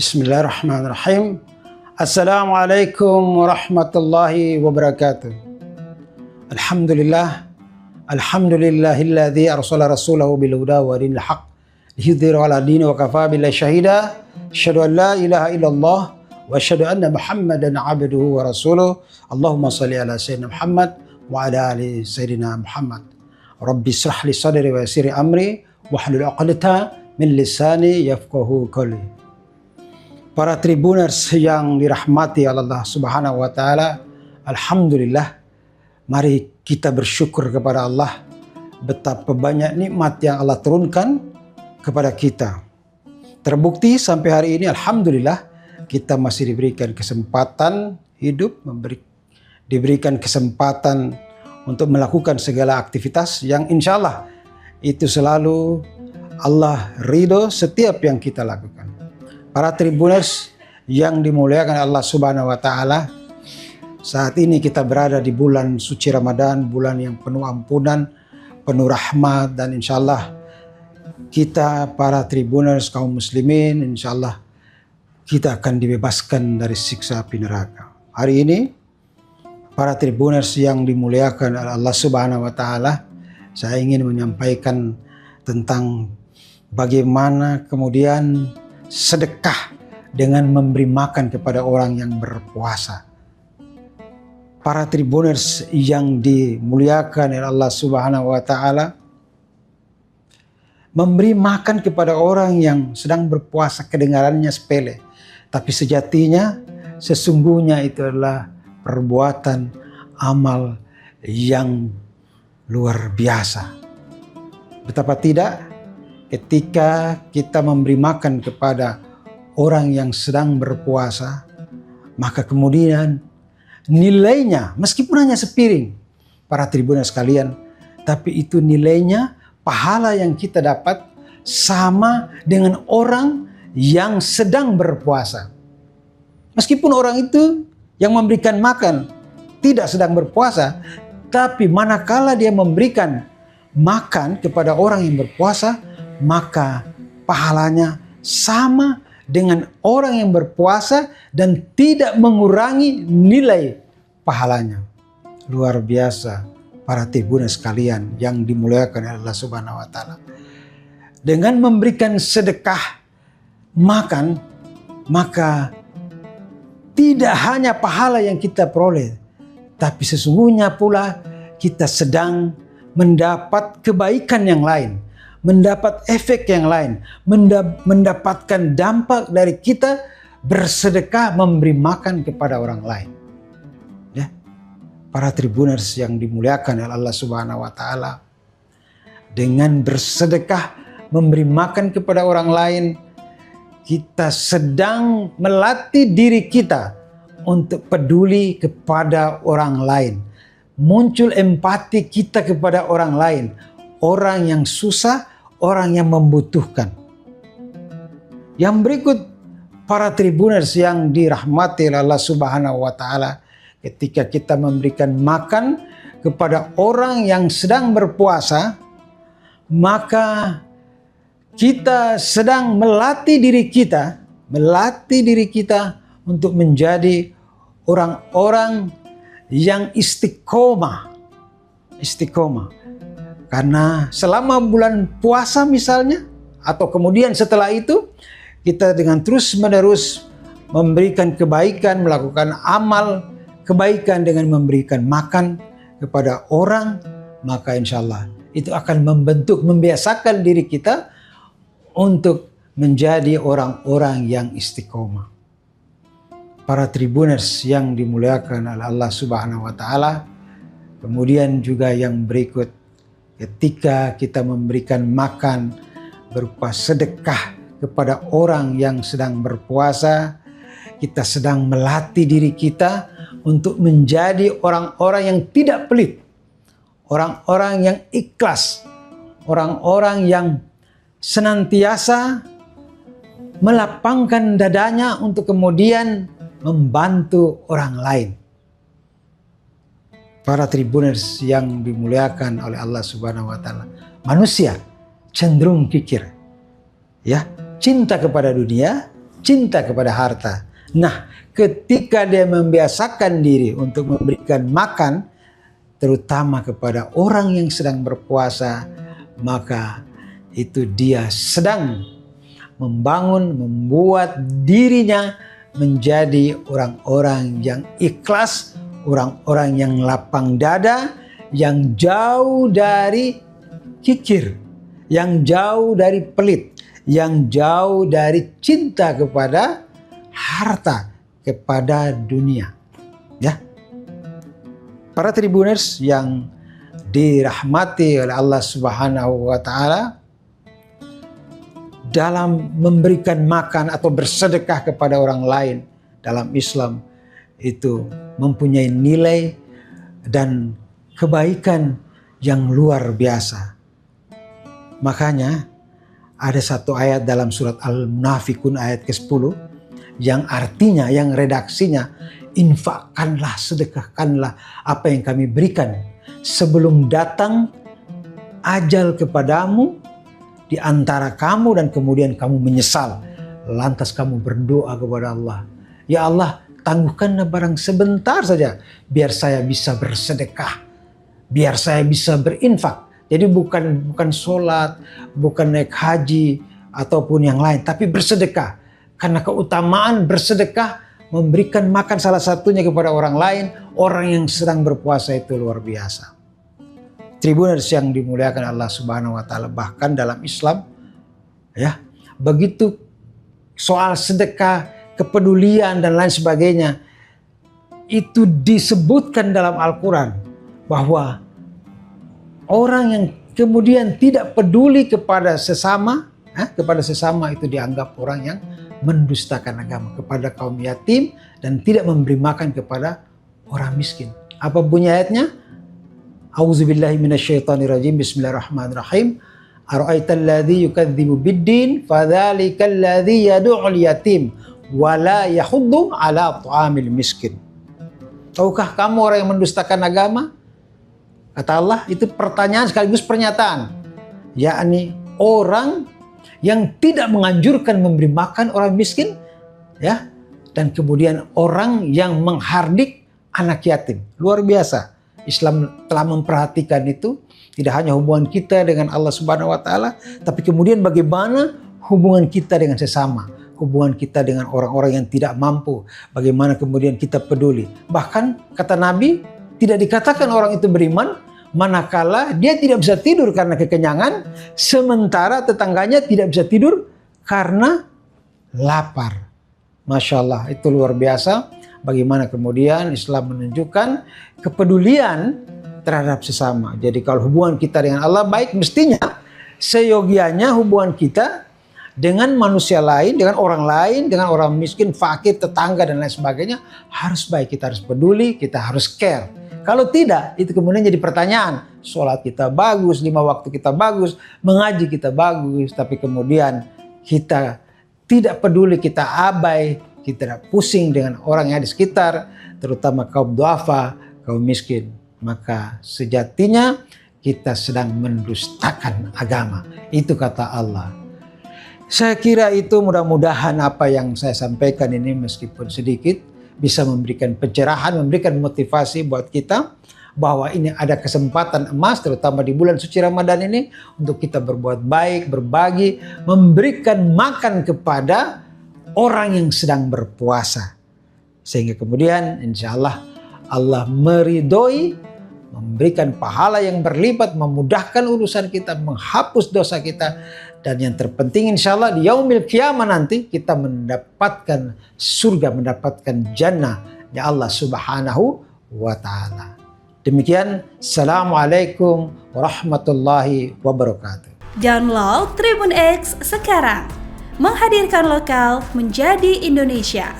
Bismillahirrahmanirrahim. Assalamualaikum warahmatullahi wabarakatuh. Alhamdulillahilladzi arsala rasulahu bil huda wa dinil haq liyudhhirahu 'ala dini wa kafaa billahi shahida. Asyhadu an la ilaha illallah wa asyhadu anna Muhammadan 'abduhu wa rasuluh. Allahumma shalli ala sayyidina Muhammad wa ala ali sayyidina Muhammad. Rabbi shrah li sadri wa yassir li amri wahlul 'uqdatam min lisani yafqahu qawli. Para tribuners yang dirahmati Allah Subhanahu wa taala, alhamdulillah, mari kita bersyukur kepada Allah betapa banyak nikmat yang Allah turunkan kepada kita. Terbukti sampai hari ini alhamdulillah kita masih diberikan kesempatan hidup, diberikan kesempatan untuk melakukan segala aktivitas yang insya Allah itu selalu Allah ridho setiap yang kita lakukan. Para tribuners yang dimuliakan Allah Subhanahu wa taala, saat ini kita berada di bulan suci Ramadan, bulan yang penuh ampunan, penuh rahmat, dan insya Allah kita para tribuners kaum muslimin insya Allah kita akan dibebaskan dari siksa api neraka. Hari ini para tribuners yang dimuliakan Allah Subhanahu wa taala, saya ingin menyampaikan tentang bagaimana kemudian sedekah dengan memberi makan kepada orang yang berpuasa. Para tribuners yang dimuliakan oleh Allah Subhanahu wa taala, memberi makan kepada orang yang sedang berpuasa kedengarannya sepele, tapi sejatinya sesungguhnya itu adalah perbuatan amal yang luar biasa. Betapa tidak ketika kita memberi makan kepada orang yang sedang berpuasa, maka kemudian nilainya meskipun hanya sepiring, para tribuners sekalian, tapi itu nilainya pahala yang kita dapat sama dengan orang yang sedang berpuasa. Meskipun orang itu yang memberikan makan tidak sedang berpuasa, tapi manakala dia memberikan makan kepada orang yang berpuasa, maka pahalanya sama dengan orang yang berpuasa dan tidak mengurangi nilai pahalanya. Luar biasa para tribuners sekalian yang dimuliakan oleh Allah Subhanahu wa taala. Dengan memberikan sedekah makan, maka tidak hanya pahala yang kita peroleh, tapi sesungguhnya pula kita sedang mendapat kebaikan yang lain, mendapat efek yang lain, mendapatkan dampak dari kita bersedekah memberi makan kepada orang lain. Ya, para tribuners yang dimuliakan oleh Allah Subhanahu wa taala, dengan bersedekah memberi makan kepada orang lain, kita sedang melatih diri kita untuk peduli kepada orang lain. Muncul empati kita kepada orang lain, orang yang susah, orang yang membutuhkan. Yang berikut para tribuners yang dirahmati oleh Allah Subhanahu wa taala, ketika kita memberikan makan kepada orang yang sedang berpuasa, maka kita sedang melatih diri kita untuk menjadi orang-orang yang istiqomah. Karena selama bulan puasa misalnya, atau kemudian setelah itu, kita dengan terus-menerus memberikan kebaikan, melakukan amal kebaikan dengan memberikan makan kepada orang, maka insya Allah itu akan membiasakan diri kita untuk menjadi orang-orang yang istiqomah. Para tribuners yang dimuliakan oleh Allah Subhanahu wa taala, kemudian juga yang berikut, ketika kita memberikan makan berupa sedekah kepada orang yang sedang berpuasa, kita sedang melatih diri kita untuk menjadi orang-orang yang tidak pelit, orang-orang yang ikhlas, orang-orang yang senantiasa melapangkan dadanya untuk kemudian membantu orang lain. Para tribuners yang dimuliakan oleh Allah Subhanahu wa taala, manusia cenderung kikir, ya, cinta kepada dunia, cinta kepada harta. Nah, ketika dia membiasakan diri untuk memberikan makan, terutama kepada orang yang sedang berpuasa, maka itu dia sedang membuat dirinya menjadi orang-orang yang ikhlas, orang-orang yang lapang dada, yang jauh dari kikir, yang jauh dari pelit, yang jauh dari cinta kepada harta, kepada dunia. Ya, para tribuners yang dirahmati oleh Allah Subhanahu wa Ta'ala, dalam memberikan makan atau bersedekah kepada orang lain dalam Islam itu mempunyai nilai dan kebaikan yang luar biasa. Makanya ada satu ayat dalam surat Al-Munafikun ayat ke-10 yang artinya, yang redaksinya, infakkanlah, sedekahkanlah apa yang kami berikan sebelum datang ajal kepadamu di antara kamu dan kemudian kamu menyesal. Lantas kamu berdoa kepada Allah, ya Allah, tangguhkanlah barang sebentar saja biar saya bisa bersedekah, biar saya bisa berinfak. Jadi bukan sholat, bukan naik haji ataupun yang lain, tapi bersedekah. Karena keutamaan bersedekah, memberikan makan salah satunya kepada orang lain, orang yang sedang berpuasa itu luar biasa. Tribuners yang dimuliakan Allah Subhanahu wa Ta'ala, bahkan dalam Islam ya, begitu soal sedekah, kepedulian dan lain sebagainya, itu disebutkan dalam Al-Quran bahwa orang yang kemudian tidak peduli kepada sesama, itu dianggap orang yang mendustakan agama, kepada kaum yatim dan tidak memberi makan kepada orang miskin. Apa bunyi ayatnya? A'udzubillahi minasyaitonirrajim. Bismillahirrahmanirrahim. Ara'aital ladzi yukadzibu biddin fadzalikal ladzi yad'ul yatim wa la yahuddu 'ala ta'amil miskin. Tahukah kamu orang yang mendustakan agama? Kata Allah, itu pertanyaan sekaligus pernyataan. Yakni orang yang tidak menganjurkan memberi makan orang miskin, ya, dan kemudian orang yang menghardik anak yatim. Luar biasa. Islam telah memperhatikan itu, tidak hanya hubungan kita dengan Allah Subhanahu wa Ta'ala, tapi kemudian bagaimana hubungan kita dengan sesama, hubungan kita dengan orang-orang yang tidak mampu, bagaimana kemudian kita peduli. Bahkan kata Nabi, tidak dikatakan orang itu beriman manakala dia tidak bisa tidur karena kekenyangan, sementara tetangganya tidak bisa tidur karena lapar. Masya Allah, itu luar biasa. Bagaimana kemudian Islam menunjukkan kepedulian terhadap sesama. Jadi kalau hubungan kita dengan Allah baik, mestinya seyogianya hubungan kita dengan manusia lain, dengan orang lain, dengan orang miskin, fakir, tetangga dan lain sebagainya harus baik. Kita harus peduli, kita harus care. Kalau tidak, itu kemudian jadi pertanyaan. Sholat kita bagus, 5 waktu kita bagus, mengaji kita bagus, tapi kemudian kita tidak peduli, kita abai, kita pusing dengan orang yang ada di sekitar, terutama kaum duafa, kaum miskin. Maka sejatinya kita sedang mendustakan agama. Itu kata Allah. Saya kira itu mudah-mudahan apa yang saya sampaikan ini meskipun sedikit bisa memberikan pencerahan, memberikan motivasi buat kita bahwa ini ada kesempatan emas terutama di bulan suci Ramadan ini untuk kita berbuat baik, berbagi, memberikan makan kepada orang yang sedang berpuasa. Sehingga kemudian insya Allah Allah meridhoi, memberikan pahala yang berlipat, memudahkan urusan kita, menghapus dosa kita. Dan yang terpenting insya Allah di yaumil qiyamah nanti kita mendapatkan surga, mendapatkan jannah ya Allah Subhanahu wa Ta'ala. Demikian, Assalamualaikum warahmatullahi wabarakatuh. Download Tribun X sekarang. Menghadirkan lokal menjadi Indonesia.